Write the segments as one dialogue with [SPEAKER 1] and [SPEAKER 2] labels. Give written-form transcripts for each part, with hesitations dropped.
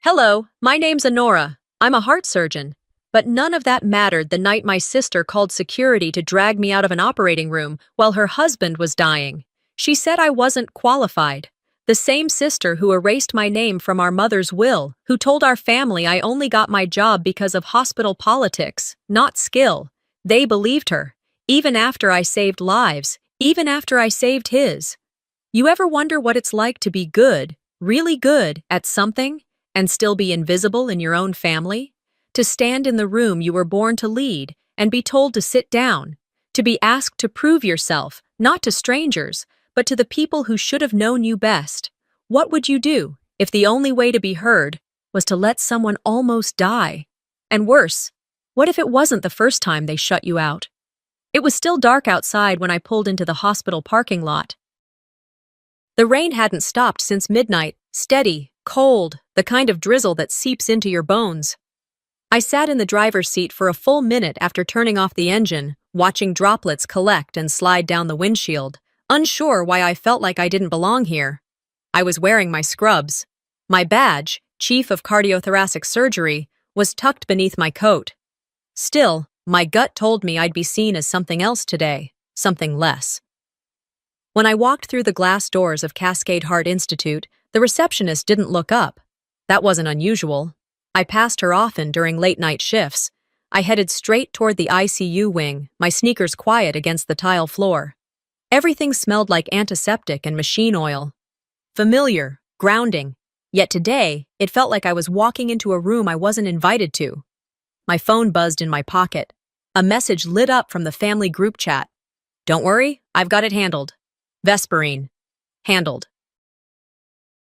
[SPEAKER 1] Hello, my name's Honora. I'm a heart surgeon. But none of that mattered the night my sister called security to drag me out of an operating room while her husband was dying. She said I wasn't qualified. The same sister who erased my name from our mother's will, who told our family I only got my job because of hospital politics, not skill. They believed her, even after I saved lives, even after I saved his. You ever wonder what it's like to be good, really good, at something, and still be invisible in your own family? To stand in the room you were born to lead and be told to sit down, to be asked to prove yourself, not to strangers, but to the people who should have known you best. What would you do if the only way to be heard was to let someone almost die? And worse, what if it wasn't the first time they shut you out? It was still dark outside when I pulled into the hospital parking lot. The rain hadn't stopped since midnight, steady, cold, the kind of drizzle that seeps into your bones. I sat in the driver's seat for a full minute after turning off the engine, watching droplets collect and slide down the windshield, unsure why I felt like I didn't belong here. I was wearing my scrubs. My badge, Chief of Cardiothoracic Surgery, was tucked beneath my coat. Still, my gut told me I'd be seen as something else today, something less. When I walked through the glass doors of Cascade Heart Institute, the receptionist didn't look up. That wasn't unusual. I passed her often during late-night shifts. I headed straight toward the ICU wing, my sneakers quiet against the tile floor. Everything smelled like antiseptic and machine oil. Familiar, grounding. Yet today, it felt like I was walking into a room I wasn't invited to. My phone buzzed in my pocket. A message lit up from the family group chat. "Don't worry, I've got it handled. Vesperine. Handled."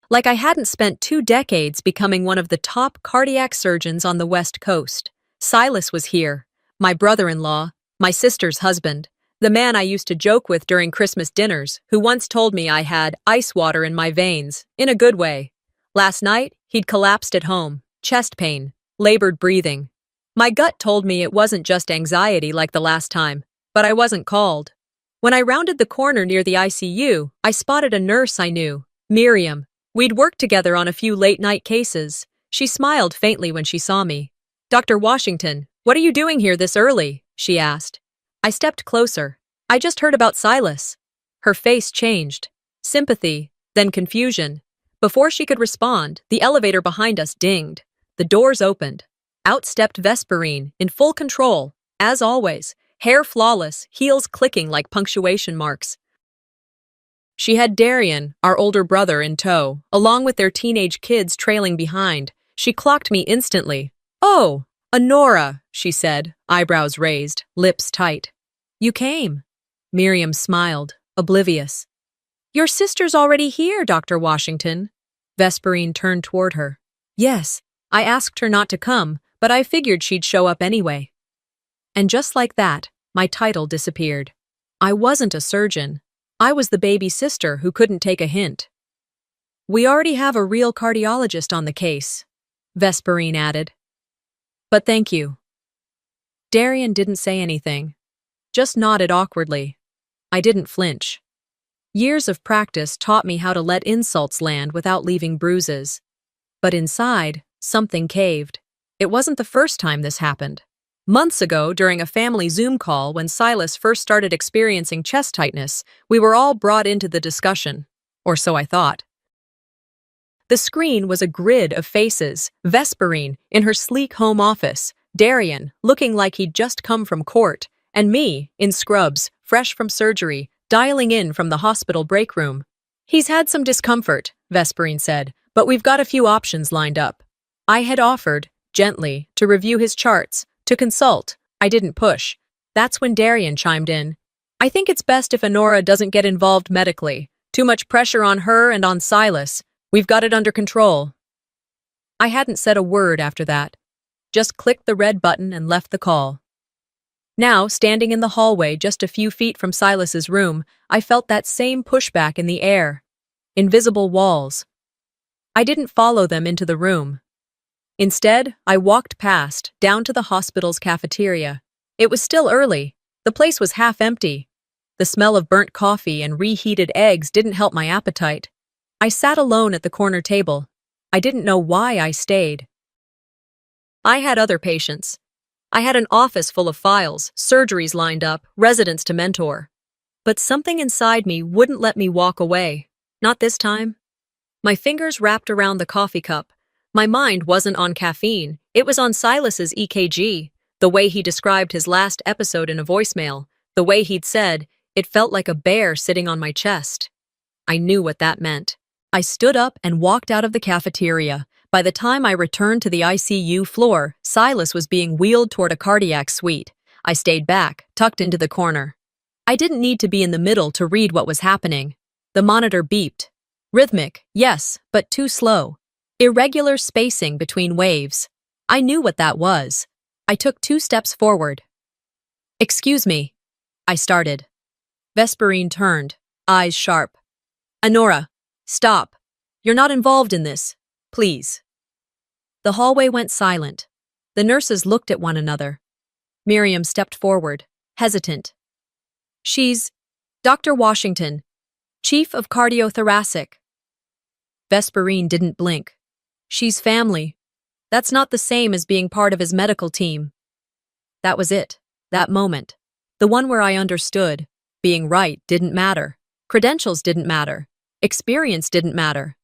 [SPEAKER 1] Like I hadn't spent 2 decades becoming one of the top cardiac surgeons on the West Coast. Silas was here, my brother-in-law, my sister's husband, the man I used to joke with during Christmas dinners, who once told me I had ice water in my veins, in a good way. Last night, he'd collapsed at home, chest pain, labored breathing. My gut told me it wasn't just anxiety like the last time, but I wasn't called. When I rounded the corner near the ICU, I spotted a nurse I knew, Miriam. We'd worked together on a few late-night cases. She smiled faintly when she saw me. "Dr. Washington, what are you doing here this early?" she asked. I stepped closer. "I just heard about Silas." Her face changed. Sympathy, then confusion. Before she could respond, the elevator behind us dinged. The doors opened. Out stepped Vesperine, in full control, as always, hair flawless, heels clicking like punctuation marks. She had Darian, our older brother, in tow, along with their teenage kids trailing behind. She clocked me instantly. "Oh, Honora," she said, eyebrows raised, lips tight. "You came." Miriam smiled, oblivious. "Your sister's already here, Dr. Washington." Vesperine turned toward her. "Yes, I asked her not to come, but I figured she'd show up anyway." And just like that, my title disappeared. I wasn't a surgeon. I was the baby sister who couldn't take a hint. "We already have a real cardiologist on the case," Vesperine added. "But thank you." Darian didn't say anything, just nodded awkwardly. I didn't flinch. Years of practice taught me how to let insults land without leaving bruises. But inside, something caved. It wasn't the first time this happened. Months ago, during a family Zoom call when Silas first started experiencing chest tightness, we were all brought into the discussion. Or so I thought. The screen was a grid of faces, Vesperine in her sleek home office, Darian looking like he'd just come from court, and me, in scrubs, fresh from surgery, dialing in from the hospital break room. "He's had some discomfort," Vesperine said, "but we've got a few options lined up." I had offered, gently, to review his charts, to consult. I didn't push. That's when Darian chimed in. "I think it's best if Honora doesn't get involved medically. Too much pressure on her and on Silas. We've got it under control." I hadn't said a word after that. Just clicked the red button and left the call. Now, standing in the hallway just a few feet from Silas's room, I felt that same pushback in the air. Invisible walls. I didn't follow them into the room. Instead, I walked past, down to the hospital's cafeteria. It was still early. The place was half empty. The smell of burnt coffee and reheated eggs didn't help my appetite. I sat alone at the corner table. I didn't know why I stayed. I had other patients. I had an office full of files, surgeries lined up, residents to mentor. But something inside me wouldn't let me walk away. Not this time. My fingers wrapped around the coffee cup. My mind wasn't on caffeine. It was on Silas's EKG, the way he described his last episode in a voicemail, the way he'd said, "It felt like a bear sitting on my chest." I knew what that meant. I stood up and walked out of the cafeteria. By the time I returned to the ICU floor, Silas was being wheeled toward a cardiac suite. I stayed back, tucked into the corner. I didn't need to be in the middle to read what was happening. The monitor beeped. Rhythmic, yes, but too slow. Irregular spacing between waves. I knew what that was. I took 2 steps forward. "Excuse me," I started. Vesperine turned, eyes sharp. "Anora, stop. You're not involved in this. Please." The hallway went silent. The nurses looked at one another. Miriam stepped forward, hesitant. "She's Dr. Washington, Chief of Cardiothoracic." Vesperine didn't blink. "She's family. That's not the same as being part of his medical team." That was it, that moment. The one where I understood. Being right didn't matter. Credentials didn't matter. Experience didn't matter.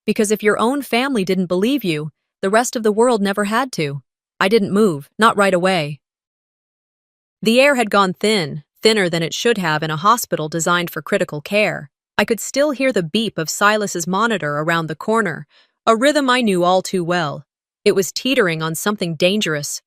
[SPEAKER 1] Because if your own family didn't believe you, the rest of the world never had to. I didn't move, not right away. The air had gone thin, thinner than it should have in a hospital designed for critical care. I could still hear the beep of Silas's monitor around the corner, a rhythm I knew all too well. It was teetering on something dangerous.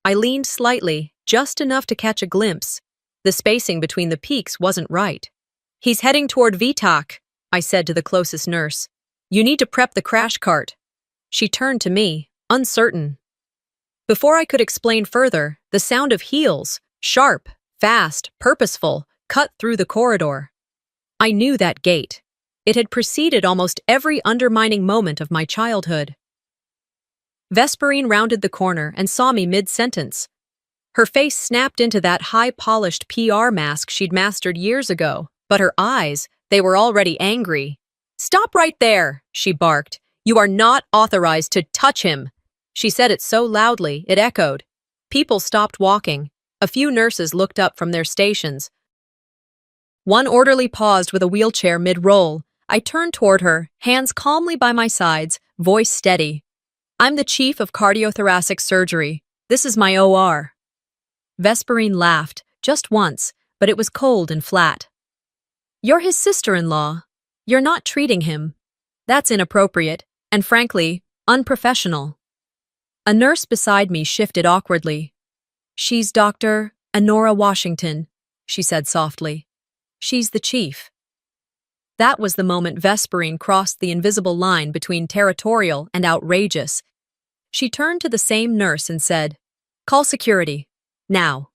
[SPEAKER 1] I leaned slightly, just enough to catch a glimpse. The spacing between the peaks wasn't right. "He's heading toward VTAC," I said to the closest nurse. "You need to prep the crash cart." She turned to me, uncertain. Before I could explain further, the sound of heels, sharp, fast, purposeful, cut through the corridor. I knew that gait. It had preceded almost every undermining moment of my childhood. Vesperine rounded the corner and saw me mid-sentence. Her face snapped into that high-polished PR mask she'd mastered years ago, but her eyes, they were already angry. "Stop right there," she barked. "You are not authorized to touch him." She said it so loudly, it echoed. People stopped walking. A few nurses looked up from their stations. One orderly paused with a wheelchair mid-roll. I turned toward her, hands calmly by my sides, voice steady. "I'm the chief of cardiothoracic surgery. This is my OR." Vesperine laughed, just once, but it was cold and flat. "You're his sister-in-law. You're not treating him. That's inappropriate, and frankly, unprofessional." A nurse beside me shifted awkwardly. "She's Dr. Anora Washington," she said softly. "She's the chief." That was the moment Vesperine crossed the invisible line between territorial and outrageous. She turned to the same nurse and said, "Call security. Now."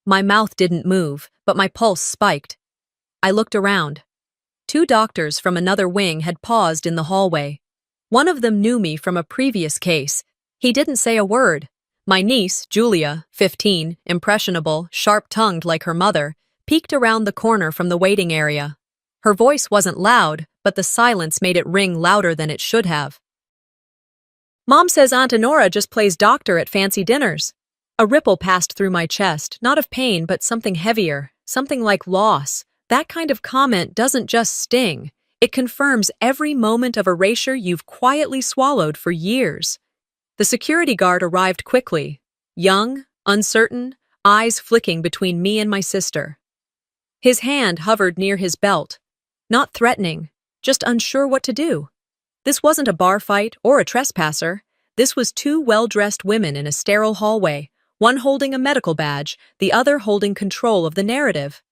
[SPEAKER 1] My mouth didn't move, but my pulse spiked. I looked around. 2 doctors from another wing had paused in the hallway. One of them knew me from a previous case. He didn't say a word. My niece, Julia, 15, impressionable, sharp-tongued like her mother, peeked around the corner from the waiting area. Her voice wasn't loud, but the silence made it ring louder than it should have. "Mom says Aunt Anora just plays doctor at fancy dinners." A ripple passed through my chest, not of pain but something heavier, something like loss. That kind of comment doesn't just sting. It confirms every moment of erasure you've quietly swallowed for years. The security guard arrived quickly, young, uncertain, eyes flicking between me and my sister. His hand hovered near his belt, not threatening, just unsure what to do. This wasn't a bar fight or a trespasser. This was 2 well-dressed women in a sterile hallway, one holding a medical badge, the other holding control of the narrative.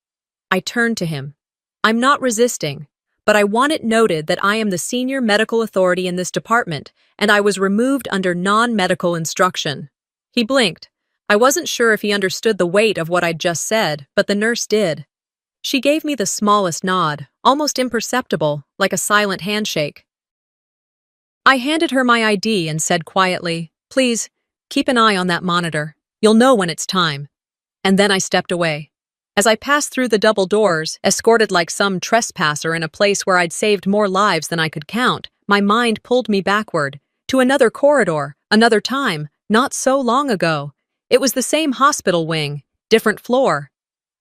[SPEAKER 1] I turned to him. I'm not resisting, but I want it noted that I am the senior medical authority in this department, and I was removed under non-medical instruction. He blinked. I wasn't sure if he understood the weight of what I'd just said, but the nurse did. She gave me the smallest nod, almost imperceptible, like a silent handshake. I handed her my ID and said quietly, "Please, keep an eye on that monitor. You'll know when it's time." And then I stepped away. As I passed through the double doors, escorted like some trespasser in a place where I'd saved more lives than I could count, my mind pulled me backward, to another corridor, another time, not so long ago. It was the same hospital wing, different floor.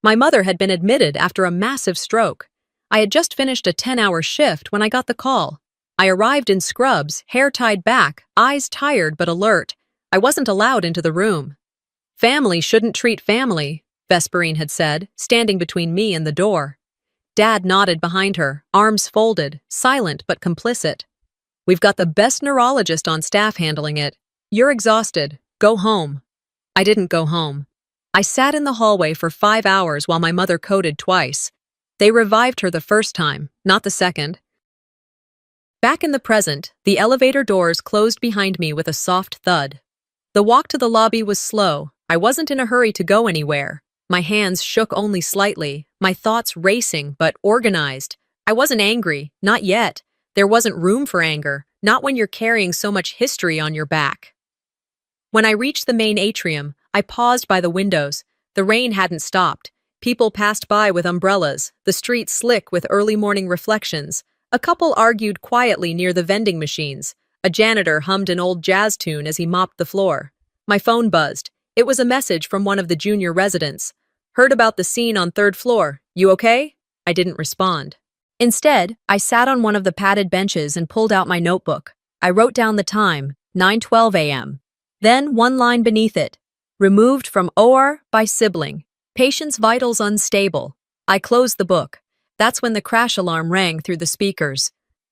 [SPEAKER 1] My mother had been admitted after a massive stroke. I had just finished a 10-hour shift when I got the call. I arrived in scrubs, hair tied back, eyes tired but alert. I wasn't allowed into the room. Family shouldn't treat family, Vesperine had said, standing between me and the door. Dad nodded behind her, arms folded, silent but complicit. We've got the best neurologist on staff handling it. You're exhausted. Go home. I didn't go home. I sat in the hallway for 5 hours while my mother coded twice. They revived her the first time, not the second. Back in the present, the elevator doors closed behind me with a soft thud. The walk to the lobby was slow. I wasn't in a hurry to go anywhere. My hands shook only slightly, my thoughts racing but organized. I wasn't angry, not yet. There wasn't room for anger, not when you're carrying so much history on your back. When I reached the main atrium, I paused by the windows. The rain hadn't stopped. People passed by with umbrellas, the street slick with early morning reflections. A couple argued quietly near the vending machines. A janitor hummed an old jazz tune as he mopped the floor. My phone buzzed. It was a message from one of the junior residents. Heard about the scene on 3rd floor. You okay? I didn't respond. Instead, I sat on one of the padded benches and pulled out my notebook. I wrote down the time, 9:12 a.m. Then one line beneath it. Removed from OR by sibling. Patient's vitals unstable. I closed the book. That's when the crash alarm rang through the speakers.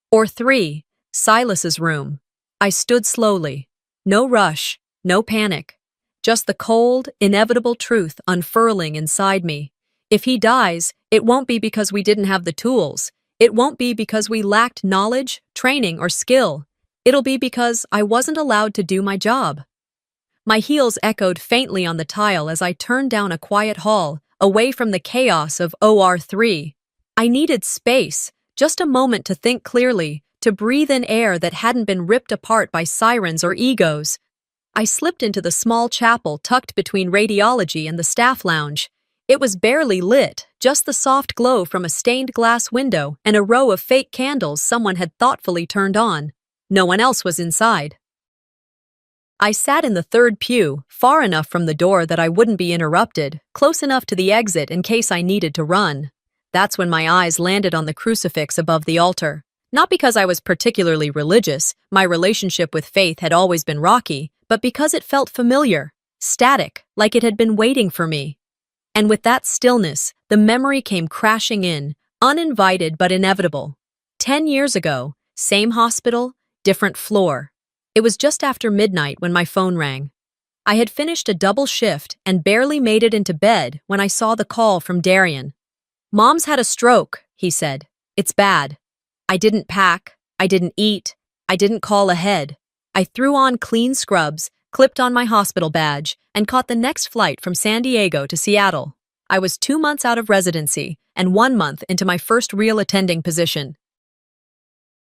[SPEAKER 1] Or 3, Silas's room. I stood slowly. No rush, no panic. Just the cold, inevitable truth unfurling inside me. If he dies, it won't be because we didn't have the tools. It won't be because we lacked knowledge, training, or skill. It'll be because I wasn't allowed to do my job. My heels echoed faintly on the tile as I turned down a quiet hall, away from the chaos of OR3. I needed space, just a moment to think clearly, to breathe in air that hadn't been ripped apart by sirens or egos. I slipped into the small chapel tucked between radiology and the staff lounge. It was barely lit, just the soft glow from a stained glass window and a row of fake candles someone had thoughtfully turned on. No one else was inside. I sat in the 3rd pew, far enough from the door that I wouldn't be interrupted, close enough to the exit in case I needed to run. That's when my eyes landed on the crucifix above the altar. Not because I was particularly religious, my relationship with faith had always been rocky, but because it felt familiar, static, like it had been waiting for me. And with that stillness, the memory came crashing in, uninvited but inevitable. 10 years ago, same hospital, different floor. It was just after midnight when my phone rang. I had finished a double shift and barely made it into bed when I saw the call from Darian. "Mom's had a stroke," he said. "It's bad." I didn't pack, I didn't eat, I didn't call ahead. I threw on clean scrubs, clipped on my hospital badge, and caught the next flight from San Diego to Seattle. I was 2 months out of residency and 1 month into my first real attending position.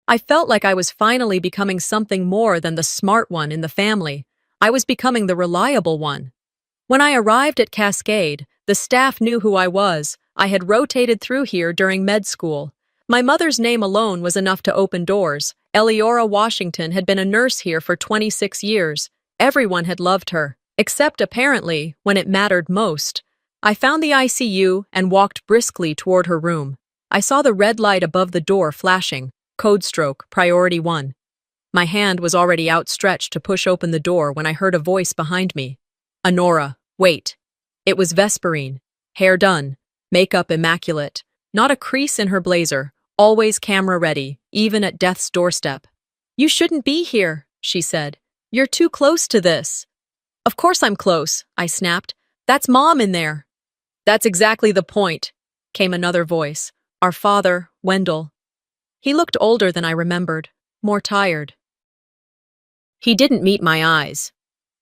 [SPEAKER 1] I felt like I was finally becoming something more than the smart one in the family. I was becoming the reliable one. When I arrived at Cascade, the staff knew who I was. I had rotated through here during med school. My mother's name alone was enough to open doors. Eliora Washington had been a nurse here for 26 years. Everyone had loved her, except apparently when it mattered most. I found the ICU and walked briskly toward her room. I saw the red light above the door flashing. Code stroke, priority 1. My hand was already outstretched to push open the door when I heard a voice behind me. "Honora, wait." It was Vesperine. Hair done, makeup immaculate, not a crease in her blazer, always camera ready, even at death's doorstep. "You shouldn't be here," she said. "You're too close to this." "Of course I'm close," I snapped. "That's Mom in there." "That's exactly the point," came another voice. Our father, Wendell. He looked older than I remembered, more tired. He didn't meet my eyes.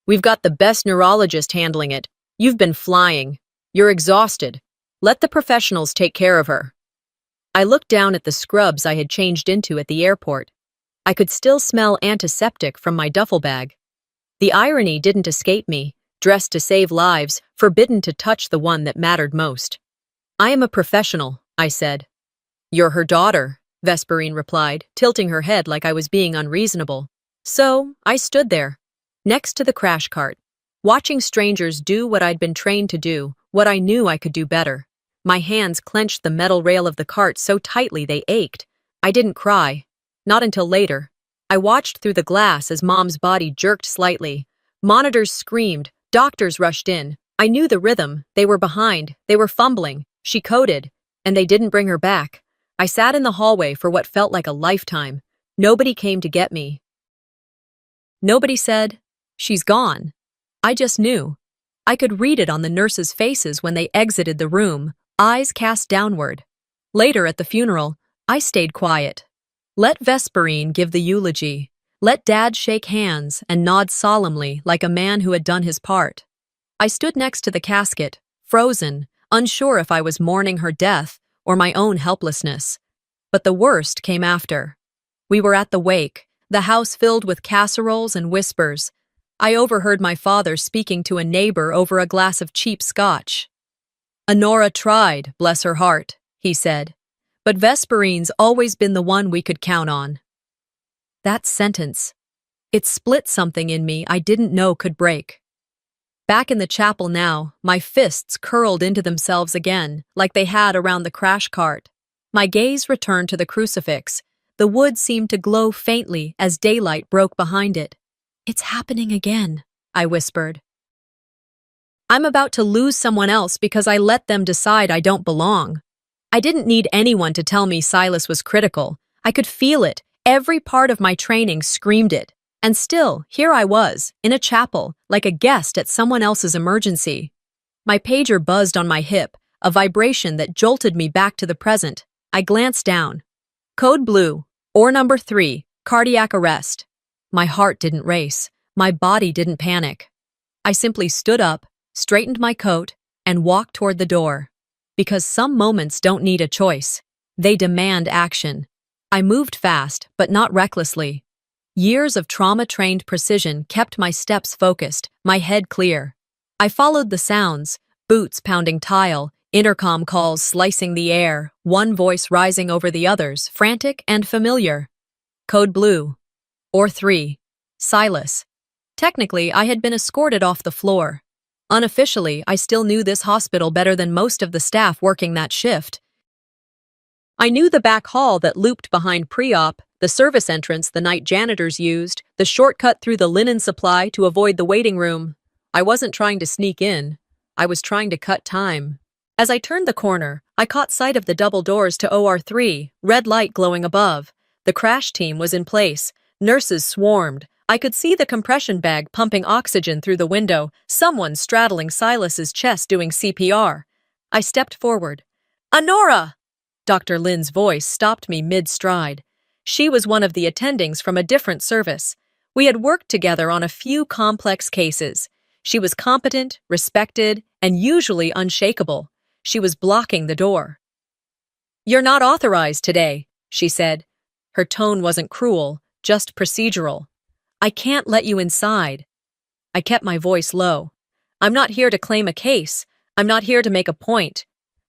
[SPEAKER 1] "We've got the best neurologist handling it. You've been flying. You're exhausted. Let the professionals take care of her." I looked down at the scrubs I had changed into at the airport. I could still smell antiseptic from my duffel bag. The irony didn't escape me, dressed to save lives, forbidden to touch the one that mattered most. "I am a professional," I said. "You're her daughter," Vesperine replied, tilting her head like I was being unreasonable. So, I stood there, next to the crash cart, watching strangers do what I'd been trained to do, what I knew I could do better. My hands clenched the metal rail of the cart so tightly they ached. I didn't cry. Not until later. I watched through the glass as Mom's body jerked slightly. Monitors screamed. Doctors rushed in. I knew the rhythm. They were behind. They were fumbling. She coded. And they didn't bring her back. I sat in the hallway for what felt like a lifetime. Nobody came to get me. Nobody said, "She's gone." I just knew. I could read it on the nurses' faces when they exited the room, eyes cast downward. Later at the funeral, I stayed quiet. Let Vesperine give the eulogy. Let Dad shake hands and nod solemnly like a man who had done his part. I stood next to the casket, frozen, unsure if I was mourning her death or my own helplessness. But the worst came after. We were at the wake, the house filled with casseroles and whispers. I overheard my father speaking to a neighbor over a glass of cheap scotch. "Honora tried, bless her heart," he said. "But Vesperine's always been the one we could count on." That sentence. It split something in me I didn't know could break. Back in the chapel now, my fists curled into themselves again, like they had around the crash cart. My gaze returned to the crucifix. The wood seemed to glow faintly as daylight broke behind it. "It's happening again," I whispered. "I'm about to lose someone else because I let them decide I don't belong." I didn't need anyone to tell me Silas was critical. I could feel it. Every part of my training screamed it. And still, here I was, in a chapel, like a guest at someone else's emergency. My pager buzzed on my hip, a vibration that jolted me back to the present. I glanced down. Code blue, or number 3, cardiac arrest. My heart didn't race. My body didn't panic. I simply stood up, straightened my coat, and walked toward the door. Because some moments don't need a choice. They demand action. I moved fast, but not recklessly. Years of trauma-trained precision kept my steps focused, my head clear. I followed the sounds, boots pounding tile, intercom calls slicing the air, one voice rising over the others, frantic and familiar. Code blue. Or 3. Silas. Technically, I had been escorted off the floor. Unofficially, I still knew this hospital better than most of the staff working that shift. I knew the back hall that looped behind pre-op, the service entrance the night janitors used, the shortcut through the linen supply to avoid the waiting room. I wasn't trying to sneak in. I was trying to cut time. As I turned the corner, I caught sight of the double doors to OR3, red light glowing above. The crash team was in place. Nurses swarmed. I could see the compression bag pumping oxygen through the window, someone straddling Silas's chest doing CPR. I stepped forward. "Honora!" Dr. Lynn's voice stopped me mid-stride. She was one of the attendings from a different service. We had worked together on a few complex cases. She was competent, respected, and usually unshakable. She was blocking the door. "You're not authorized today," she said. Her tone wasn't cruel, just procedural. "I can't let you inside." I kept my voice low. "I'm not here to claim a case. I'm not here to make a point.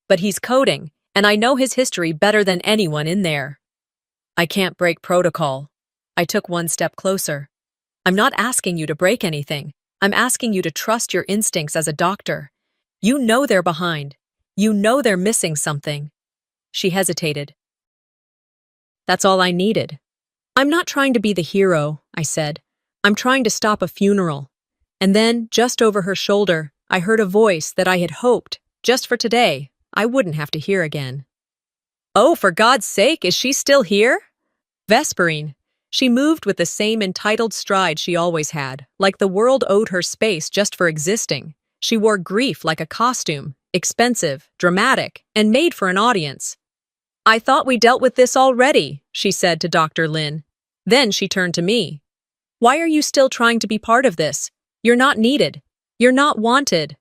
[SPEAKER 1] But he's coding, and I know his history better than anyone in there. I can't break protocol." I took one step closer. "I'm not asking you to break anything. I'm asking you to trust your instincts as a doctor. You know they're behind. You know they're missing something." She hesitated. "That's all I needed." "I'm not trying to be the hero," I said. "I'm trying to stop a funeral." And then, just over her shoulder, I heard a voice that I had hoped, just for today, I wouldn't have to hear again. "Oh, for God's sake, is she still here?" Vesperine. She moved with the same entitled stride she always had, like the world owed her space just for existing. She wore grief like a costume, expensive, dramatic, and made for an audience. "I thought we dealt with this already," she said to Dr. Lynn. Then she turned to me. "Why are you still trying to be part of this? You're not needed. You're not wanted."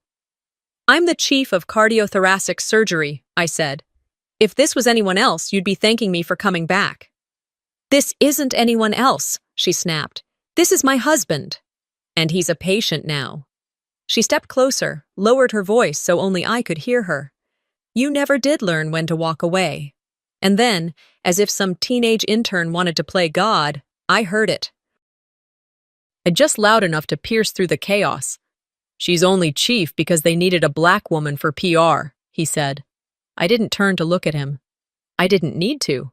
[SPEAKER 1] "I'm the chief of cardiothoracic surgery," I said. "If this was anyone else, you'd be thanking me for coming back." "This isn't anyone else," she snapped. "This is my husband. And he's a patient now." She stepped closer, lowered her voice so only I could hear her. "You never did learn when to walk away." And then, as if some teenage intern wanted to play God, I heard it. Just loud enough to pierce through the chaos. "She's only chief because they needed a black woman for PR," he said. I didn't turn to look at him. I didn't need to.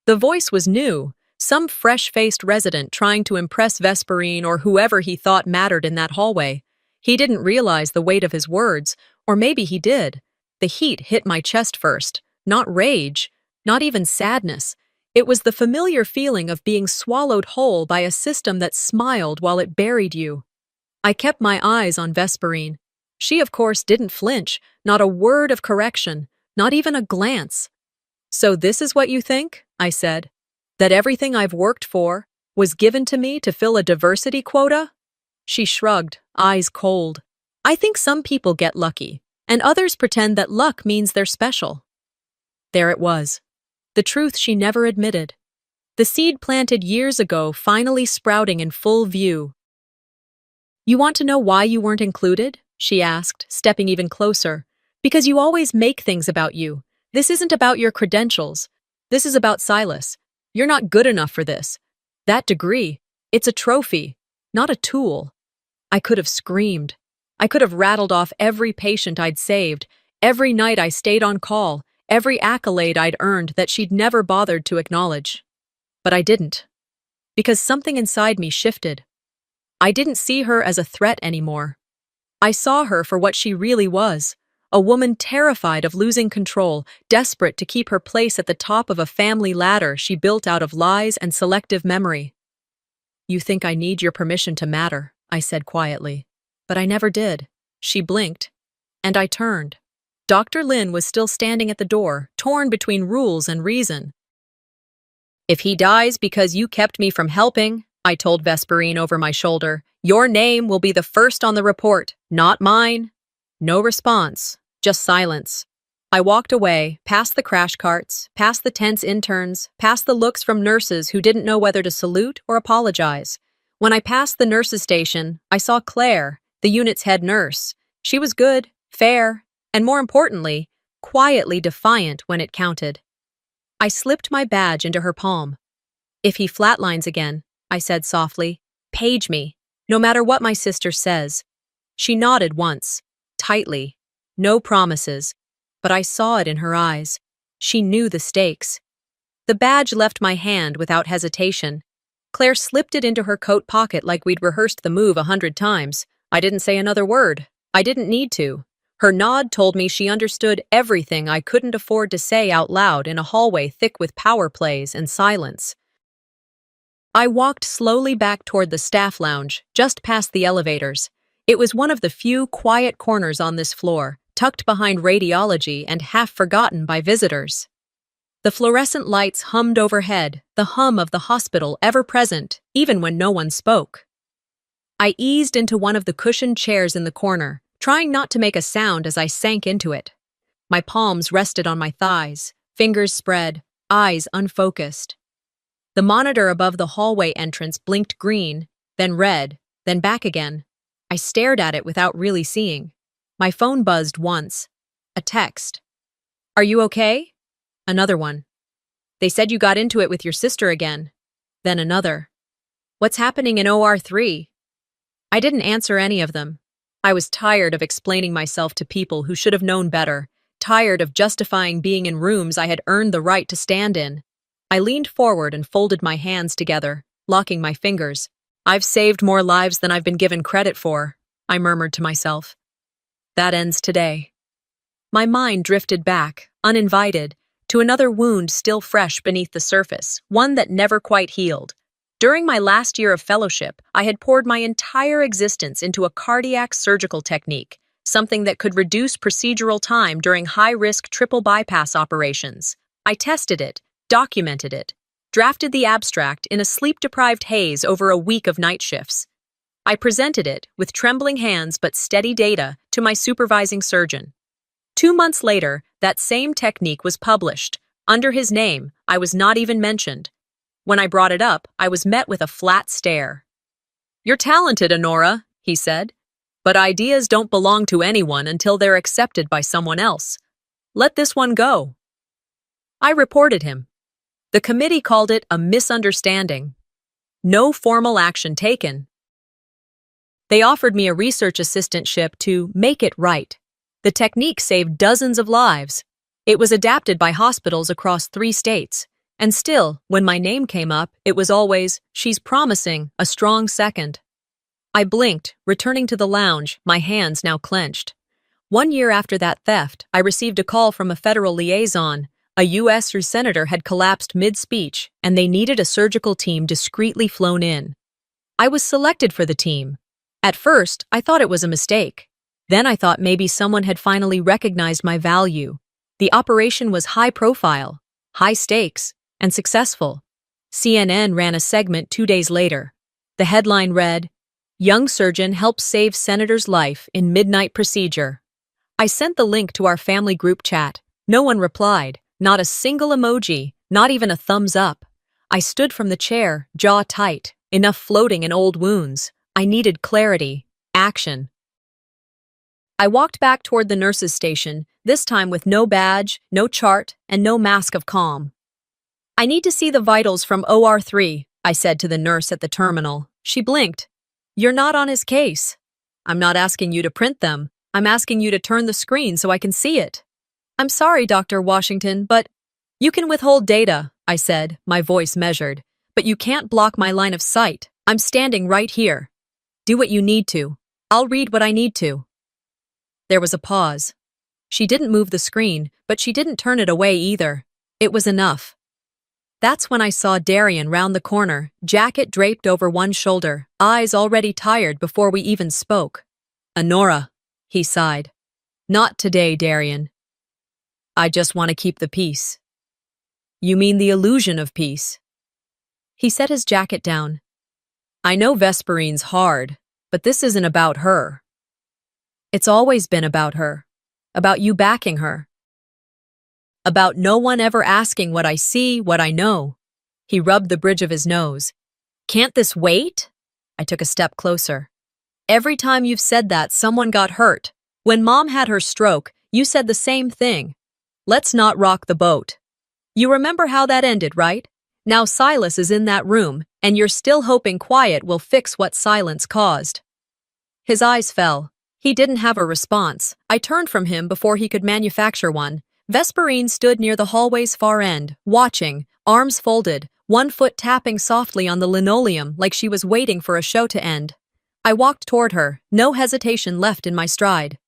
[SPEAKER 1] The voice was new, some fresh-faced resident trying to impress Vesperine or whoever he thought mattered in that hallway. He didn't realize the weight of his words, or maybe he did. The heat hit my chest first, not rage, not even sadness. It was the familiar feeling of being swallowed whole by a system that smiled while it buried you. I kept my eyes on Vesperine. She, of course, didn't flinch, not a word of correction, not even a glance. "So this is what you think?" I said. "That everything I've worked for was given to me to fill a diversity quota?" She shrugged, eyes cold. "I think some people get lucky, and others pretend that luck means they're special." There it was. The truth she never admitted. The seed planted years ago finally sprouting in full view. "You want to know why you weren't included?" she asked, stepping even closer. "Because you always make things about you. This isn't about your credentials. This is about Silas. You're not good enough for this. That degree, it's a trophy, not a tool." I could have screamed. I could have rattled off every patient I'd saved, every night I stayed on call, every accolade I'd earned that she'd never bothered to acknowledge. But I didn't. Because something inside me shifted. I didn't see her as a threat anymore. I saw her for what she really was. A woman terrified of losing control, desperate to keep her place at the top of a family ladder she built out of lies and selective memory. "You think I need your permission to matter," I said quietly. But I never did. She blinked, and I turned. Dr. Lin was still standing at the door, torn between rules and reason. "If he dies because you kept me from helping," I told Vesperine over my shoulder, "your name will be the first on the report, not mine." No response, just silence. I walked away, past the crash carts, past the tense interns, past the looks from nurses who didn't know whether to salute or apologize. When I passed the nurses' station, I saw Claire, the unit's head nurse. She was good, fair, and more importantly, quietly defiant when it counted. I slipped my badge into her palm. "If he flatlines again," I said softly, "page me, no matter what my sister says." She nodded once, tightly. No promises, but I saw it in her eyes. She knew the stakes. The badge left my hand without hesitation. Claire slipped it into her coat pocket like we'd rehearsed the move 100 times. I didn't say another word. I didn't need to. Her nod told me she understood everything I couldn't afford to say out loud in a hallway thick with power plays and silence. I walked slowly back toward the staff lounge, just past the elevators. It was one of the few quiet corners on this floor, tucked behind radiology and half forgotten by visitors. The fluorescent lights hummed overhead, the hum of the hospital ever present, even when no one spoke. I eased into one of the cushioned chairs in the corner, trying not to make a sound as I sank into it. My palms rested on my thighs, fingers spread, eyes unfocused. The monitor above the hallway entrance blinked green, then red, then back again. I stared at it without really seeing. My phone buzzed once. A text. "Are you okay?" Another one. "They said you got into it with your sister again." Then another. "What's happening in OR3? I didn't answer any of them. I was tired of explaining myself to people who should have known better, tired of justifying being in rooms I had earned the right to stand in. I leaned forward and folded my hands together, locking my fingers. "I've saved more lives than I've been given credit for," I murmured to myself. That ends today. My mind drifted back, uninvited, to another wound still fresh beneath the surface, one that never quite healed. During my last year of fellowship, I had poured my entire existence into a cardiac surgical technique, something that could reduce procedural time during high-risk triple bypass operations. I tested it, documented it, drafted the abstract in a sleep-deprived haze over a week of night shifts. I presented it, with trembling hands but steady data, to my supervising surgeon. 2 months later, that same technique was published. Under his name, I was not even mentioned. When I brought it up, I was met with a flat stare. "You're talented, Honora," he said, "but ideas don't belong to anyone until they're accepted by someone else. Let this one go." I reported him. The committee called it a misunderstanding. No formal action taken. They offered me a research assistantship to make it right. The technique saved dozens of lives. It was adapted by hospitals across 3 states. And still, when my name came up, it was always, "She's promising, a strong second." I blinked, returning to the lounge, my hands now clenched. 1 year after that theft, I received a call from a federal liaison. A U.S. senator had collapsed mid-speech, and they needed a surgical team discreetly flown in. I was selected for the team. At first, I thought it was a mistake. Then I thought maybe someone had finally recognized my value. The operation was high profile, high stakes, and successful. CNN ran a segment 2 days later. The headline read, "Young surgeon helps save senator's life in midnight procedure." I sent the link to our family group chat. No one replied, not a single emoji, not even a thumbs up. I stood from the chair, jaw tight, enough floating in old wounds. I needed clarity, action. I walked back toward the nurse's station, this time with no badge, no chart, and no mask of calm. "I need to see the vitals from OR3, I said to the nurse at the terminal. She blinked. "You're not on his case." "I'm not asking you to print them. I'm asking you to turn the screen so I can see it." "I'm sorry, Dr. Washington, but—" "You can withhold data," I said, my voice measured. "But you can't block my line of sight. I'm standing right here. Do what you need to. I'll read what I need to." There was a pause. She didn't move the screen, but she didn't turn it away either. It was enough. That's when I saw Darian round the corner, jacket draped over one shoulder, eyes already tired before we even spoke. "Honora," he sighed. "Not today, Darian. I just want to keep the peace." "You mean the illusion of peace?" He set his jacket down. "I know Vesperine's hard, but this isn't about her. It's always been about her. About you backing her. About no one ever asking what I see, what I know." He rubbed the bridge of his nose. "Can't this wait?" I took a step closer. "Every time you've said that, someone got hurt. When Mom had her stroke, you said the same thing. Let's not rock the boat. You remember how that ended, right? Now Silas is in that room, and you're still hoping quiet will fix what silence caused." His eyes fell. He didn't have a response. I turned from him before he could manufacture one. Vesperine stood near the hallway's far end, watching, arms folded, one foot tapping softly on the linoleum like she was waiting for a show to end. I walked toward her, no hesitation left in my stride.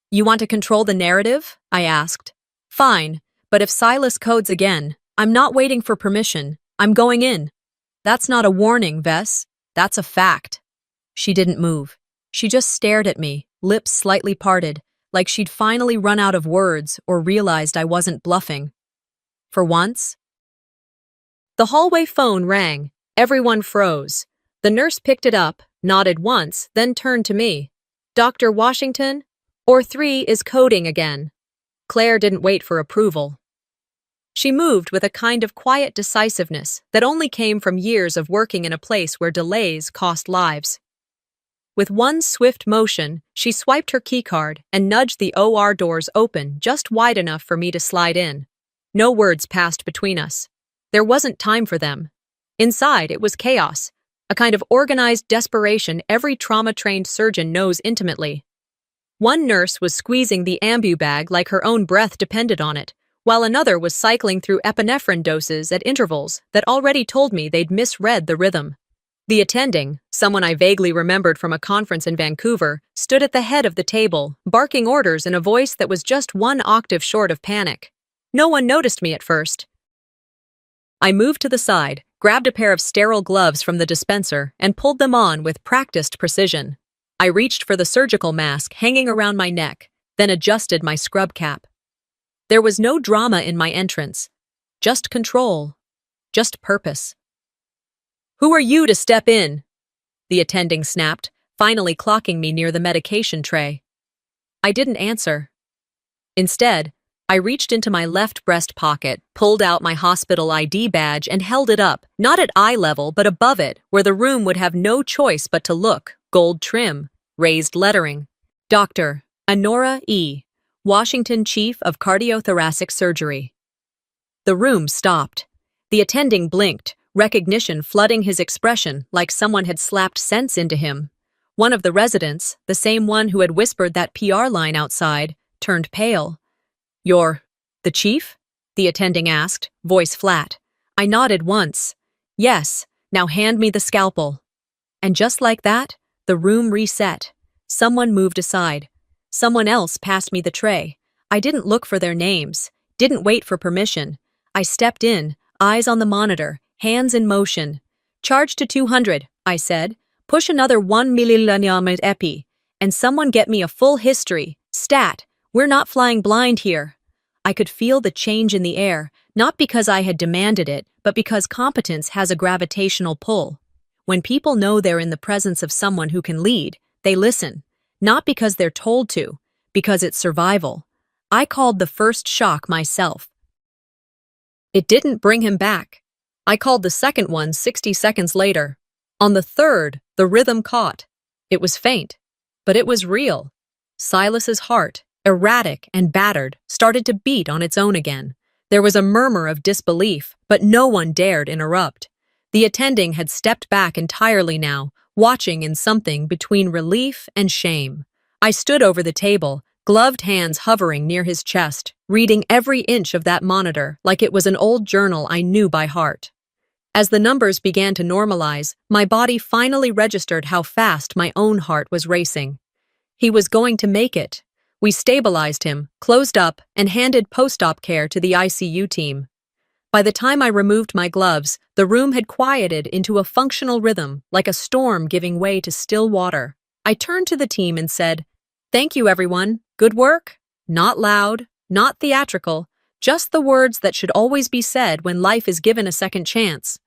[SPEAKER 1] "You want to control the narrative?" I asked. "Fine, but if Silas codes again, I'm not waiting for permission. I'm going in." "That's not a warning, Vess. That's a fact." She didn't move. She just stared at me, lips slightly parted, like she'd finally run out of words or realized I wasn't bluffing. For once. The hallway phone rang. Everyone froze. The nurse picked it up, nodded once, then turned to me. "Dr. Washington? OR3 is coding again." Claire didn't wait for approval. She moved with a kind of quiet decisiveness that only came from years of working in a place where delays cost lives. With one swift motion, she swiped her keycard and nudged the OR doors open just wide enough for me to slide in. No words passed between us. There wasn't time for them. Inside, it was chaos, a kind of organized desperation every trauma-trained surgeon knows intimately. One nurse was squeezing the ambu bag like her own breath depended on it, while another was cycling through epinephrine doses at intervals that already told me they'd misread the rhythm. The attending, someone I vaguely remembered from a conference in Vancouver, stood at the head of the table, barking orders in a voice that was just one octave short of panic. No one noticed me at first. I moved to the side, grabbed a pair of sterile gloves from the dispenser, and pulled them on with practiced precision. I reached for the surgical mask hanging around my neck, then adjusted my scrub cap. There was no drama in my entrance. Just control. Just purpose. "Who are you to step in?" the attending snapped, finally clocking me near the medication tray. I didn't answer. Instead, I reached into my left breast pocket, pulled out my hospital ID badge, and held it up, not at eye level, but above it, where the room would have no choice but to look. Gold trim, raised lettering. Dr. Honora E. Washington, Chief of Cardiothoracic Surgery. The room stopped. The attending blinked, recognition flooding his expression like someone had slapped sense into him. One of the residents, the same one who had whispered that PR line outside, turned pale. "You're the chief?" the attending asked, voice flat. I nodded once. "Yes, now hand me the scalpel." And just like that, the room reset. Someone moved aside. Someone else passed me the tray. I didn't look for their names, didn't wait for permission. I stepped in, eyes on the monitor, hands in motion. "Charge to 200, I said. "Push another 1 millilaniam epi. And someone get me a full history. Stat. We're not flying blind here." I could feel the change in the air, not because I had demanded it, but because competence has a gravitational pull. When people know they're in the presence of someone who can lead, they listen. Not because they're told to, because it's survival. I called the first shock myself. It didn't bring him back. I called the second one 60 seconds later. On the third, the rhythm caught. It was faint, but it was real. Silas's heart, erratic and battered, started to beat on its own again. There was a murmur of disbelief, but no one dared interrupt. The attending had stepped back entirely now, watching in something between relief and shame. I stood over the table, gloved hands hovering near his chest, reading every inch of that monitor like it was an old journal I knew by heart. As the numbers began to normalize, my body finally registered how fast my own heart was racing. He was going to make it. We stabilized him, closed up, and handed post-op care to the ICU team. By the time I removed my gloves, the room had quieted into a functional rhythm, like a storm giving way to still water. I turned to the team and said, "Thank you, everyone. Good work." Not loud, not theatrical, just the words that should always be said when life is given a second chance.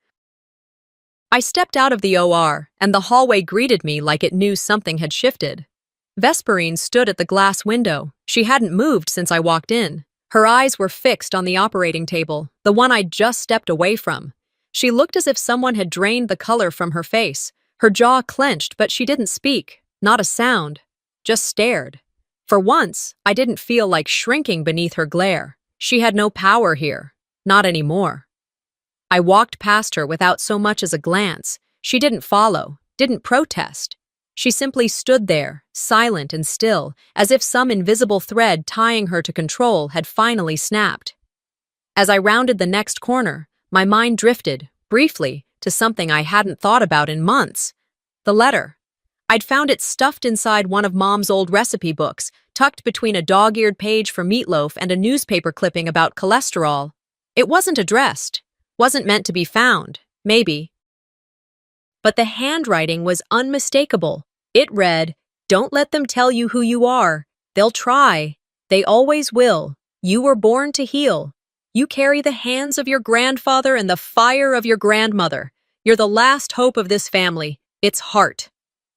[SPEAKER 1] I stepped out of the OR, and the hallway greeted me like it knew something had shifted. Vesperine stood at the glass window. She hadn't moved since I walked in. Her eyes were fixed on the operating table, the one I'd just stepped away from. She looked as if someone had drained the color from her face. Her jaw clenched, but she didn't speak, not a sound, just stared. For once, I didn't feel like shrinking beneath her glare. She had no power here, not anymore. I walked past her without so much as a glance. She didn't follow, didn't protest. She simply stood there, silent and still, as if some invisible thread tying her to control had finally snapped. As I rounded the next corner, my mind drifted, briefly, to something I hadn't thought about in months. The letter. I'd found it stuffed inside one of Mom's old recipe books, tucked between a dog-eared page for meatloaf and a newspaper clipping about cholesterol. It wasn't addressed, wasn't meant to be found, maybe. But the handwriting was unmistakable. It read, "Don't let them tell you who you are. They'll try. They always will. You were born to heal. You carry the hands of your grandfather and the fire of your grandmother. You're the last hope of this family. It's heart."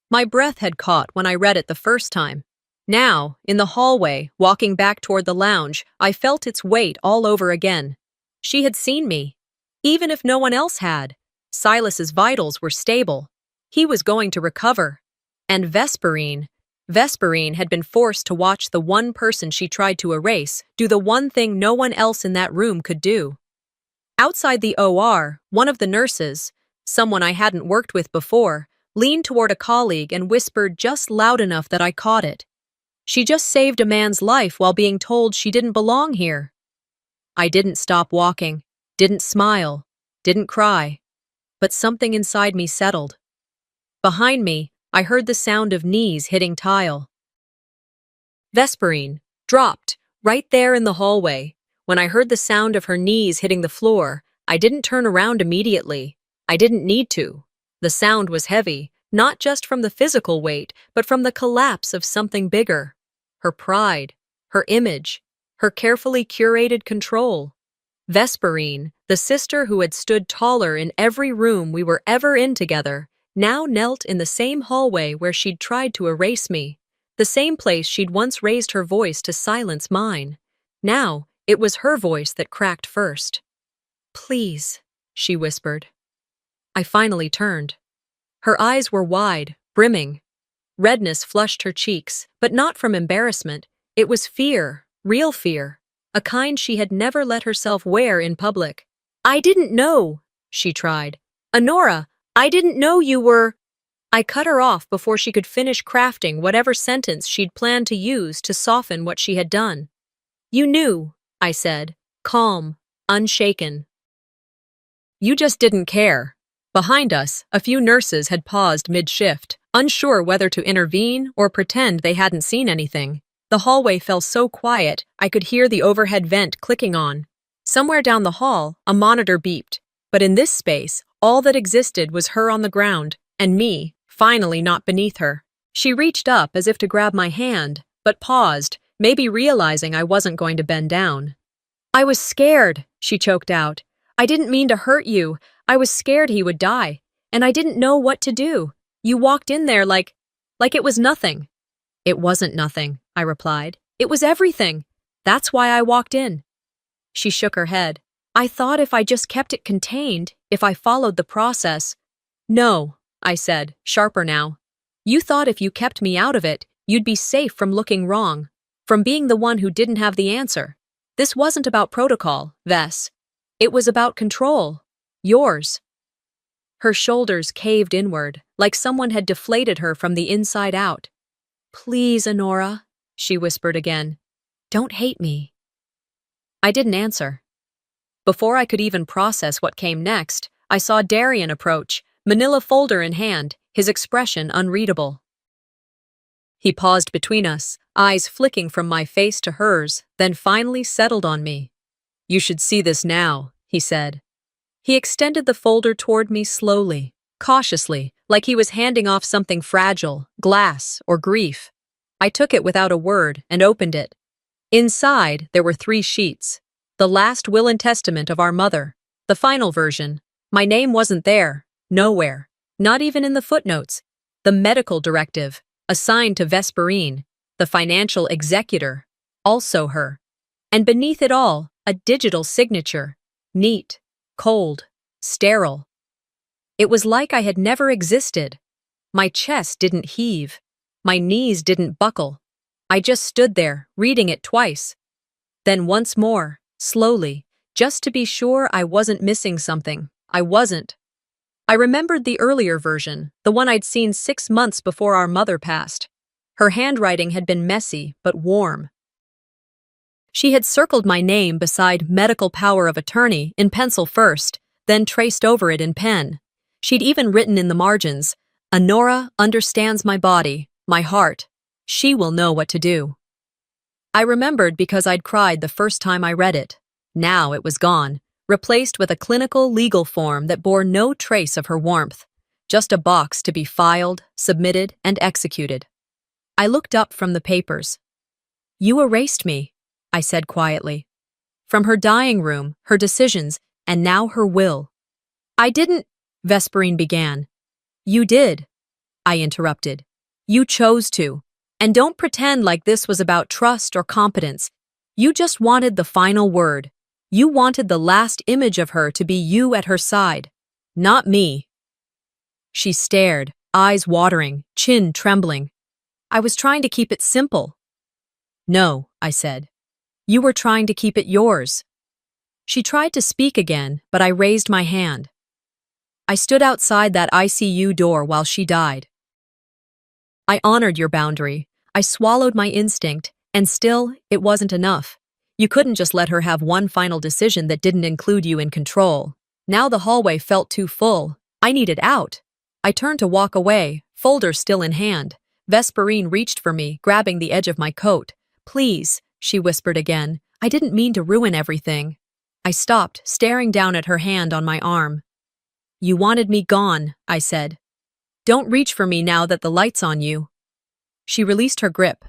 [SPEAKER 1] My breath had caught when I read it the first time. Now, in the hallway, walking back toward the lounge, I felt its weight all over again. She had seen me. Even if no one else had. Silas's vitals were stable. He was going to recover. And Vesperine had been forced to watch the one person she tried to erase do the one thing no one else in that room could do. Outside the OR, one of the nurses, someone I hadn't worked with before, leaned toward a colleague and whispered just loud enough that I caught it. She just saved a man's life while being told she didn't belong here. I didn't stop walking, didn't smile, didn't cry, but something inside me settled. Behind me, I heard the sound of knees hitting tile. Vesperine dropped right there in the hallway. When I heard the sound of her knees hitting the floor, I didn't turn around immediately. I didn't need to. The sound was heavy, not just from the physical weight, but from the collapse of something bigger. Her pride, her image, her carefully curated control. Vesperine, the sister who had stood taller in every room we were ever in together, now knelt in the same hallway where she'd tried to erase me, the same place she'd once raised her voice to silence mine. Now, it was her voice that cracked first. "Please," she whispered. I finally turned. Her eyes were wide, brimming. Redness flushed her cheeks, but not from embarrassment. It was fear, real fear. a kind she had never let herself wear in public. "I didn't know," she tried. "Honora, I didn't know you were—" I cut her off before she could finish crafting whatever sentence she'd planned to use to soften what she had done. "You knew," I said, calm, unshaken. "You just didn't care." Behind us, a few nurses had paused mid-shift, unsure whether to intervene or pretend they hadn't seen anything. The hallway fell so quiet, I could hear the overhead vent clicking on. Somewhere down the hall, a monitor beeped, but in this space, all that existed was her on the ground, and me, finally not beneath her. She reached up as if to grab my hand, but paused, maybe realizing I wasn't going to bend down. "I was scared," she choked out. "I didn't mean to hurt you. I was scared he would die, and I didn't know what to do. You walked in there like it was nothing." "It wasn't nothing," I replied. "It was everything. That's why I walked in." She shook her head. "I thought if I just kept it contained, if I followed the process—" "No," I said, sharper now. "You thought if you kept me out of it, you'd be safe from looking wrong, from being the one who didn't have the answer. This wasn't about protocol, Vess. It was about control. Yours." Her shoulders caved inward, like someone had deflated her from the inside out. "Please, Honora," she whispered again. "Don't hate me." I didn't answer. Before I could even process what came next, I saw Darian approach, manila folder in hand, his expression unreadable. He paused between us, eyes flicking from my face to hers, then finally settled on me. "You should see this now," he said. He extended the folder toward me slowly, cautiously, like he was handing off something fragile, glass or grief. I took it without a word and opened it. Inside, there were 3 sheets. The last will and testament of our mother. The final version. My name wasn't there. Nowhere. Not even in the footnotes. The medical directive, assigned to Vesperine. The financial executor. Also her. And beneath it all, a digital signature. Neat. Cold. Sterile. It was like I had never existed. My chest didn't heave. My knees didn't buckle. I just stood there, reading it twice. Then once more, slowly, just to be sure I wasn't missing something. I wasn't. I remembered the earlier version, the one I'd seen 6 months before our mother passed. Her handwriting had been messy, but warm. She had circled my name beside medical power of attorney in pencil first, then traced over it in pen. She'd even written in the margins, "Honora understands my body, my heart. She will know what to do." I remembered because I'd cried the first time I read it. Now it was gone, replaced with a clinical legal form that bore no trace of her warmth, just a box to be filed, submitted, and executed. I looked up from the papers. "You erased me," I said quietly. "From her dying room, her decisions, and now her will." "I didn't," Vesperine began. "You did," I interrupted. "You chose to. And don't pretend like this was about trust or competence. You just wanted the final word. You wanted the last image of her to be you at her side. Not me." She stared, eyes watering, chin trembling. "I was trying to keep it simple." "No," I said. "You were trying to keep it yours." She tried to speak again, but I raised my hand. "I stood outside that ICU door while she died. I honored your boundary. I swallowed my instinct, and still, it wasn't enough. You couldn't just let her have one final decision that didn't include you in control. Now the hallway felt too full. I needed out." I turned to walk away, folder still in hand. Vesperine reached for me, grabbing the edge of my coat. "Please," she whispered again. "I didn't mean to ruin everything." I stopped, staring down at her hand on my arm. "You wanted me gone," I said. "Don't reach for me now that the light's on you." She released her grip.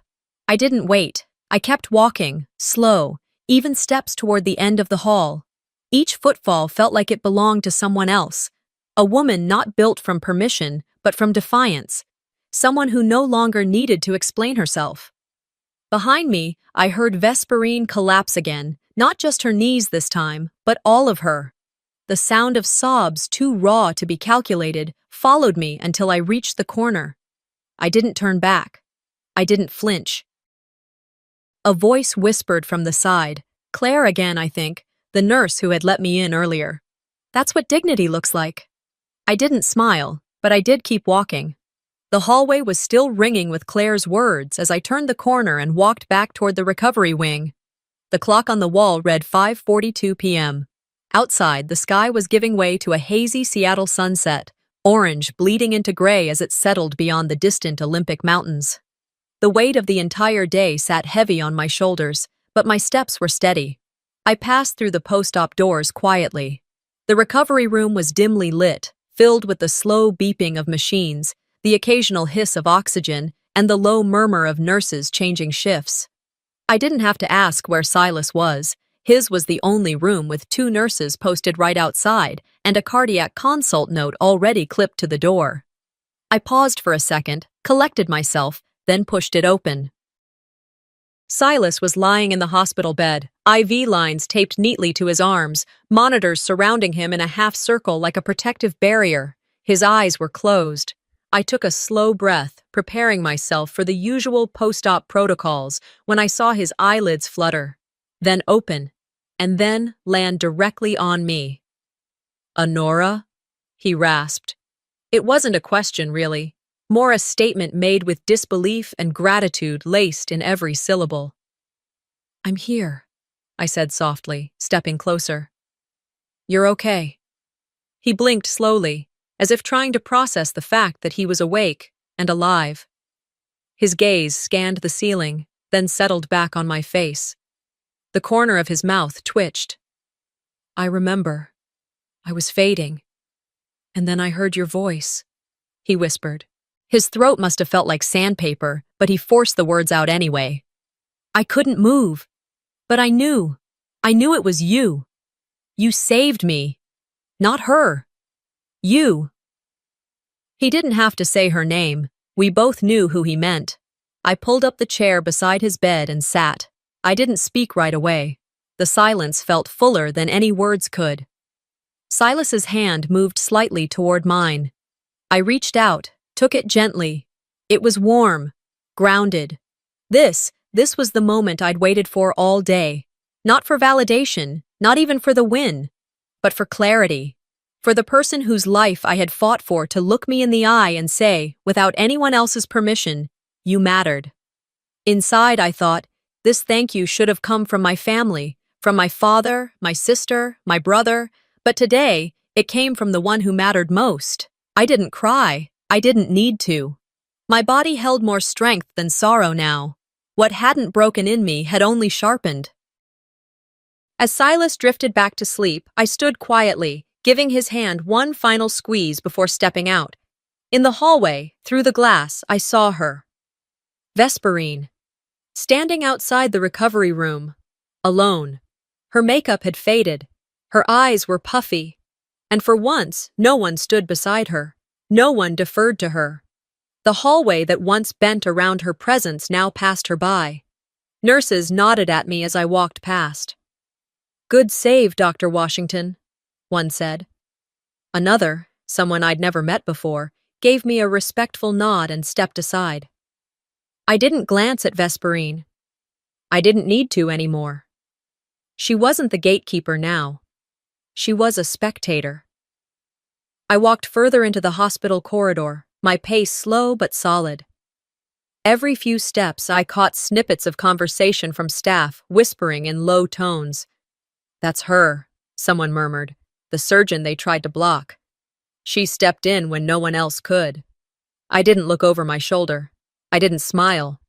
[SPEAKER 1] I didn't wait. I kept walking, slow, even steps toward the end of the hall. Each footfall felt like it belonged to someone else. A woman not built from permission, but from defiance. Someone who no longer needed to explain herself. Behind me, I heard Vesperine collapse again, not just her knees this time, but all of her. The sound of sobs, too raw to be calculated, followed me until I reached the corner. I didn't turn back. I didn't flinch. A voice whispered from the side, Claire again, I think, the nurse who had let me in earlier. That's what dignity looks like. I didn't smile, but I did keep walking. The hallway was still ringing with Claire's words as I turned the corner and walked back toward the recovery wing. The clock on the wall read 5:42 p.m. Outside, the sky was giving way to a hazy Seattle sunset, orange bleeding into gray as it settled beyond the distant Olympic Mountains. The weight of the entire day sat heavy on my shoulders, but my steps were steady. I passed through the post-op doors quietly. The recovery room was dimly lit, filled with the slow beeping of machines, the occasional hiss of oxygen, and the low murmur of nurses changing shifts. I didn't have to ask where Silas was. His was the only room with 2 nurses posted right outside and a cardiac consult note already clipped to the door. I paused for a second, collected myself, then pushed it open. Silas was lying in the hospital bed, IV lines taped neatly to his arms, monitors surrounding him in a half circle like a protective barrier. His eyes were closed. I took a slow breath, preparing myself for the usual post-op protocols when I saw his eyelids flutter, then open, and then land directly on me. "Honora?" he rasped. It wasn't a question, really, more a statement made with disbelief and gratitude laced in every syllable. "I'm here," I said softly, stepping closer. "You're okay." He blinked slowly, as if trying to process the fact that he was awake and alive. His gaze scanned the ceiling, then settled back on my face. The corner of his mouth twitched. "I remember. I was fading. And then I heard your voice," he whispered. His throat must have felt like sandpaper, but he forced the words out anyway. "I couldn't move. But I knew. I knew it was you. You saved me. Not her. You." He didn't have to say her name. We both knew who he meant. I pulled up the chair beside his bed and sat. I didn't speak right away. The silence felt fuller than any words could. Silas's hand moved slightly toward mine. I reached out, took it gently. It was warm, grounded. This was the moment I'd waited for all day. Not for validation, not even for the win, but for clarity. For the person whose life I had fought for to look me in the eye and say, without anyone else's permission, "You mattered." Inside, I thought, this thank you should have come from my family, from my father, my sister, my brother, but today, it came from the one who mattered most. I didn't cry. I didn't need to. My body held more strength than sorrow now. What hadn't broken in me had only sharpened. As Silas drifted back to sleep, I stood quietly, giving his hand one final squeeze before stepping out. In the hallway, through the glass, I saw her. Vesperine. Standing outside the recovery room. Alone. Her makeup had faded. Her eyes were puffy. And for once, no one stood beside her. No one deferred to her. The hallway that once bent around her presence now passed her by. Nurses nodded at me as I walked past. "Good save, Dr. Washington," one said. Another, someone I'd never met before, gave me a respectful nod and stepped aside. I didn't glance at Vesperine. I didn't need to anymore. She wasn't the gatekeeper now. She was a spectator. I walked further into the hospital corridor, my pace slow but solid. Every few steps, I caught snippets of conversation from staff, whispering in low tones. "That's her," someone murmured, "the surgeon they tried to block. She stepped in when no one else could." I didn't look over my shoulder. I didn't smile.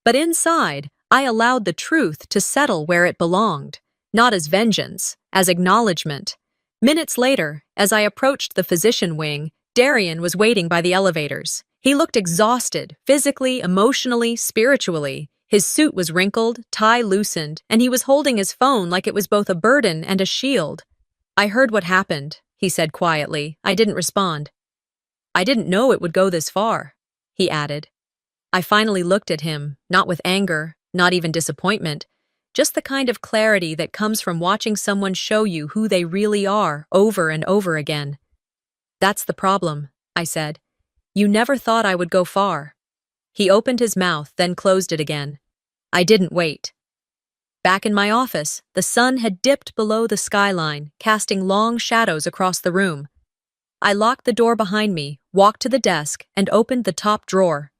[SPEAKER 1] But inside, I allowed the truth to settle where it belonged, not as vengeance, as acknowledgement. Minutes later, as I approached the physician wing, Darian was waiting by the elevators. He looked exhausted, physically, emotionally, spiritually. His suit was wrinkled, tie loosened, and he was holding his phone like it was both a burden and a shield. "I heard what happened," he said quietly. I didn't respond. "I didn't know it would go this far," he added. I finally looked at him, not with anger, not even disappointment, just the kind of clarity that comes from watching someone show you who they really are over and over again. "That's the problem," I said. "You never thought I would go far." He opened his mouth, then closed it again. I didn't wait. Back in my office, the sun had dipped below the skyline, casting long shadows across the room. I locked the door behind me, walked to the desk, and opened the top drawer.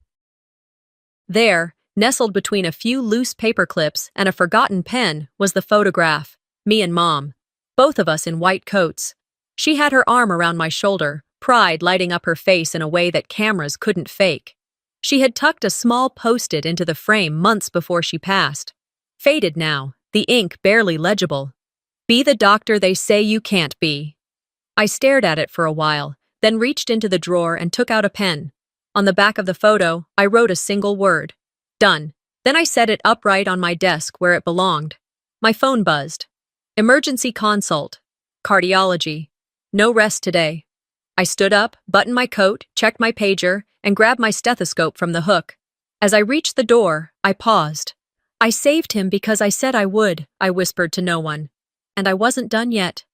[SPEAKER 1] There, nestled between a few loose paper clips and a forgotten pen, was the photograph. Me and Mom, both of us in white coats. She had her arm around my shoulder, pride lighting up her face in a way that cameras couldn't fake. She had tucked a small post-it into the frame months before she passed. Faded now, the ink barely legible. Be the doctor they say you can't be. I stared at it for a while, then reached into the drawer and took out a pen. On the back of the photo, I wrote a single word. Done. Then I set it upright on my desk where it belonged. My phone buzzed. Emergency consult. Cardiology. No rest today. I stood up, buttoned my coat, checked my pager, and grabbed my stethoscope from the hook. As I reached the door, I paused. I saved him because I said I would, I whispered to no one. And I wasn't done yet.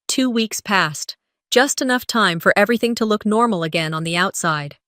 [SPEAKER 1] 2 weeks passed. Just enough time for everything to look normal again on the outside.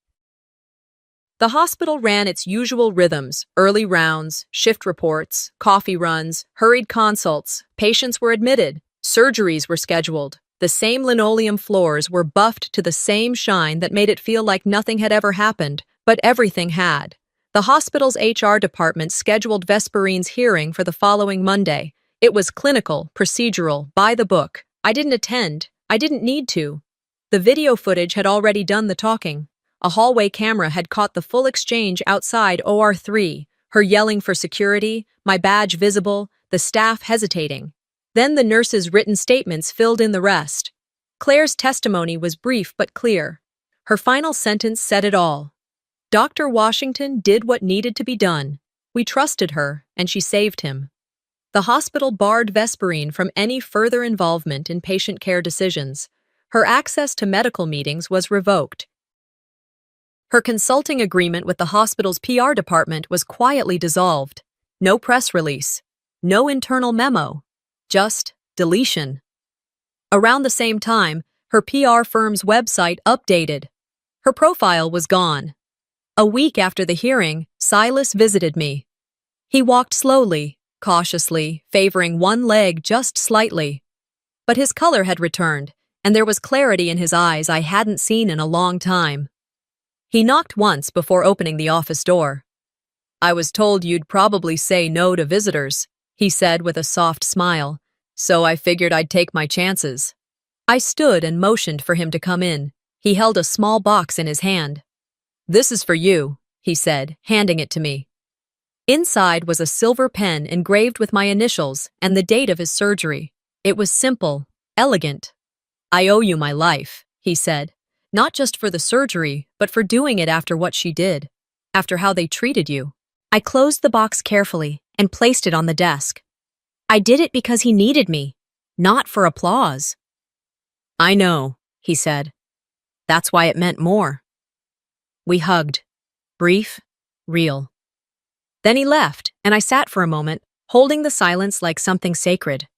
[SPEAKER 1] The hospital ran its usual rhythms: early rounds, shift reports, coffee runs, hurried consults, patients were admitted, surgeries were scheduled. The same linoleum floors were buffed to the same shine that made it feel like nothing had ever happened, but everything had. The hospital's HR department scheduled Vesperine's hearing for the following Monday. It was clinical, procedural, by the book. I didn't attend. I didn't need to. The video footage had already done the talking. A hallway camera had caught the full exchange outside OR3, her yelling for security, my badge visible, the staff hesitating. Then the nurses' written statements filled in the rest. Claire's testimony was brief but clear. Her final sentence said it all. Dr. Washington did what needed to be done. We trusted her, and she saved him. The hospital barred Vesperine from any further involvement in patient care decisions. Her access to medical meetings was revoked. Her consulting agreement with the hospital's PR department was quietly dissolved. No press release. No internal memo. Just deletion. Around the same time, her PR firm's website updated. Her profile was gone. A week after the hearing, Silas visited me. He walked slowly, cautiously, favoring one leg just slightly. But his color had returned, and there was clarity in his eyes I hadn't seen in a long time. He knocked once before opening the office door. I was told you'd probably say no to visitors, he said with a soft smile, so I figured I'd take my chances. I stood and motioned for him to come in. He held a small box in his hand. This is for you, he said, handing it to me. Inside was a silver pen engraved with my initials and the date of his surgery. It was simple, elegant. I owe you my life, he said, not just for the surgery, but for doing it after what she did, after how they treated you. I closed the box carefully and placed it on the desk. I did it because he needed me, not for applause. I know, he said. That's why it meant more. We hugged. Brief, real. Then he left, and I sat for a moment, holding the silence like something sacred.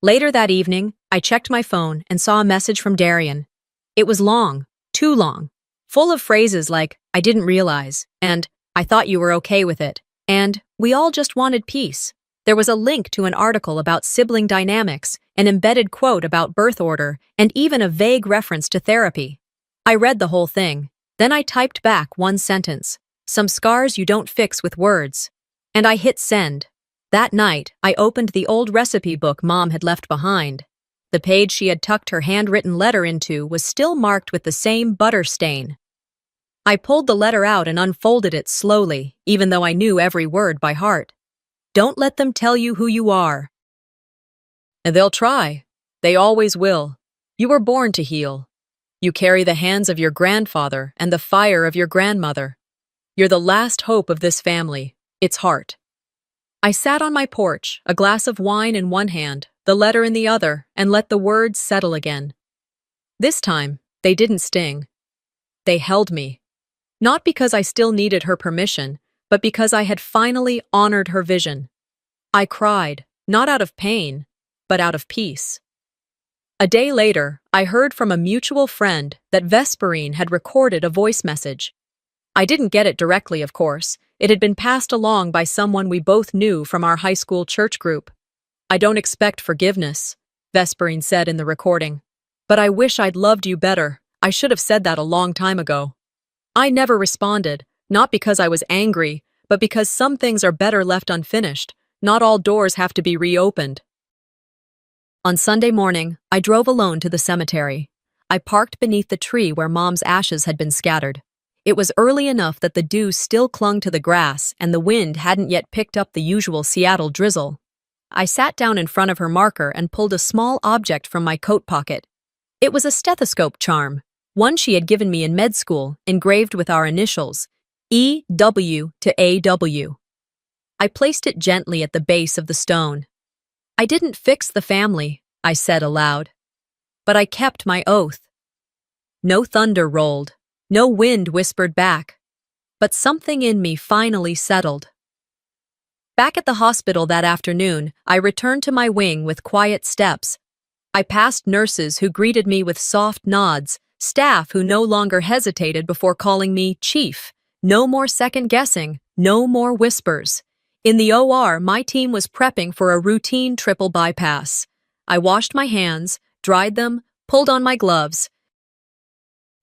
[SPEAKER 1] Later that evening, I checked my phone and saw a message from Darian. It was long, too long, full of phrases like, I didn't realize, and I thought you were okay with it, and we all just wanted peace. There was a link to an article about sibling dynamics, an embedded quote about birth order, and even a vague reference to therapy. I read the whole thing. Then I typed back one sentence, some scars you don't fix with words. And I hit send. That night, I opened the old recipe book Mom had left behind. The page she had tucked her handwritten letter into was still marked with the same butter stain. I pulled the letter out and unfolded it slowly, even though I knew every word by heart. Don't let them tell you who you are. They'll try. They always will. You were born to heal. You carry the hands of your grandfather and the fire of your grandmother. You're the last hope of this family, its heart. I sat on my porch, a glass of wine in one hand, the letter in the other, and let the words settle again. This time, they didn't sting. They held me. Not because I still needed her permission, but because I had finally honored her vision. I cried, not out of pain, but out of peace. A day later, I heard from a mutual friend that Vesperine had recorded a voice message. I didn't get it directly, of course. It had been passed along by someone we both knew from our high school church group. I don't expect forgiveness, Vesperine said in the recording. But I wish I'd loved you better. I should have said that a long time ago. I never responded, not because I was angry, but because some things are better left unfinished. Not all doors have to be reopened. On Sunday morning, I drove alone to the cemetery. I parked beneath the tree where Mom's ashes had been scattered. It was early enough that the dew still clung to the grass and the wind hadn't yet picked up the usual Seattle drizzle. I sat down in front of her marker and pulled a small object from my coat pocket. It was a stethoscope charm, one she had given me in med school, engraved with our initials, E.W. to A.W. I placed it gently at the base of the stone. I didn't fix the family, I said aloud. But I kept my oath. No thunder rolled. No wind whispered back, but something in me finally settled. Back at the hospital that afternoon, I returned to my wing with quiet steps. I passed nurses who greeted me with soft nods, staff who no longer hesitated before calling me Chief. No more second-guessing, no more whispers. In the OR, my team was prepping for a routine triple bypass. I washed my hands, dried them, pulled on my gloves.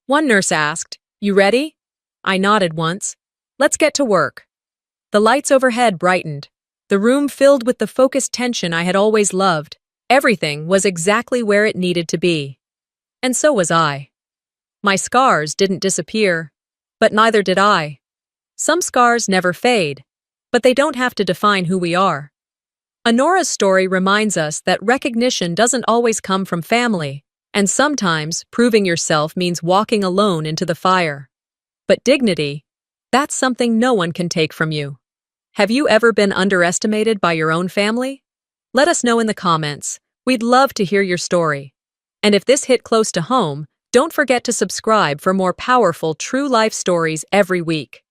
[SPEAKER 1] One nurse asked, "You ready?" I nodded once. "Let's get to work." The lights overhead brightened. The room filled with the focused tension I had always loved. Everything was exactly where it needed to be. And so was I. My scars didn't disappear, but neither did I. Some scars never fade, but they don't have to define who we are. Honora's story reminds us that recognition doesn't always come from family. And sometimes, proving yourself means walking alone into the fire. But dignity, that's something no one can take from you. Have you ever been underestimated by your own family? Let us know in the comments. We'd love to hear your story. And if this hit close to home, don't forget to subscribe for more powerful true life stories every week.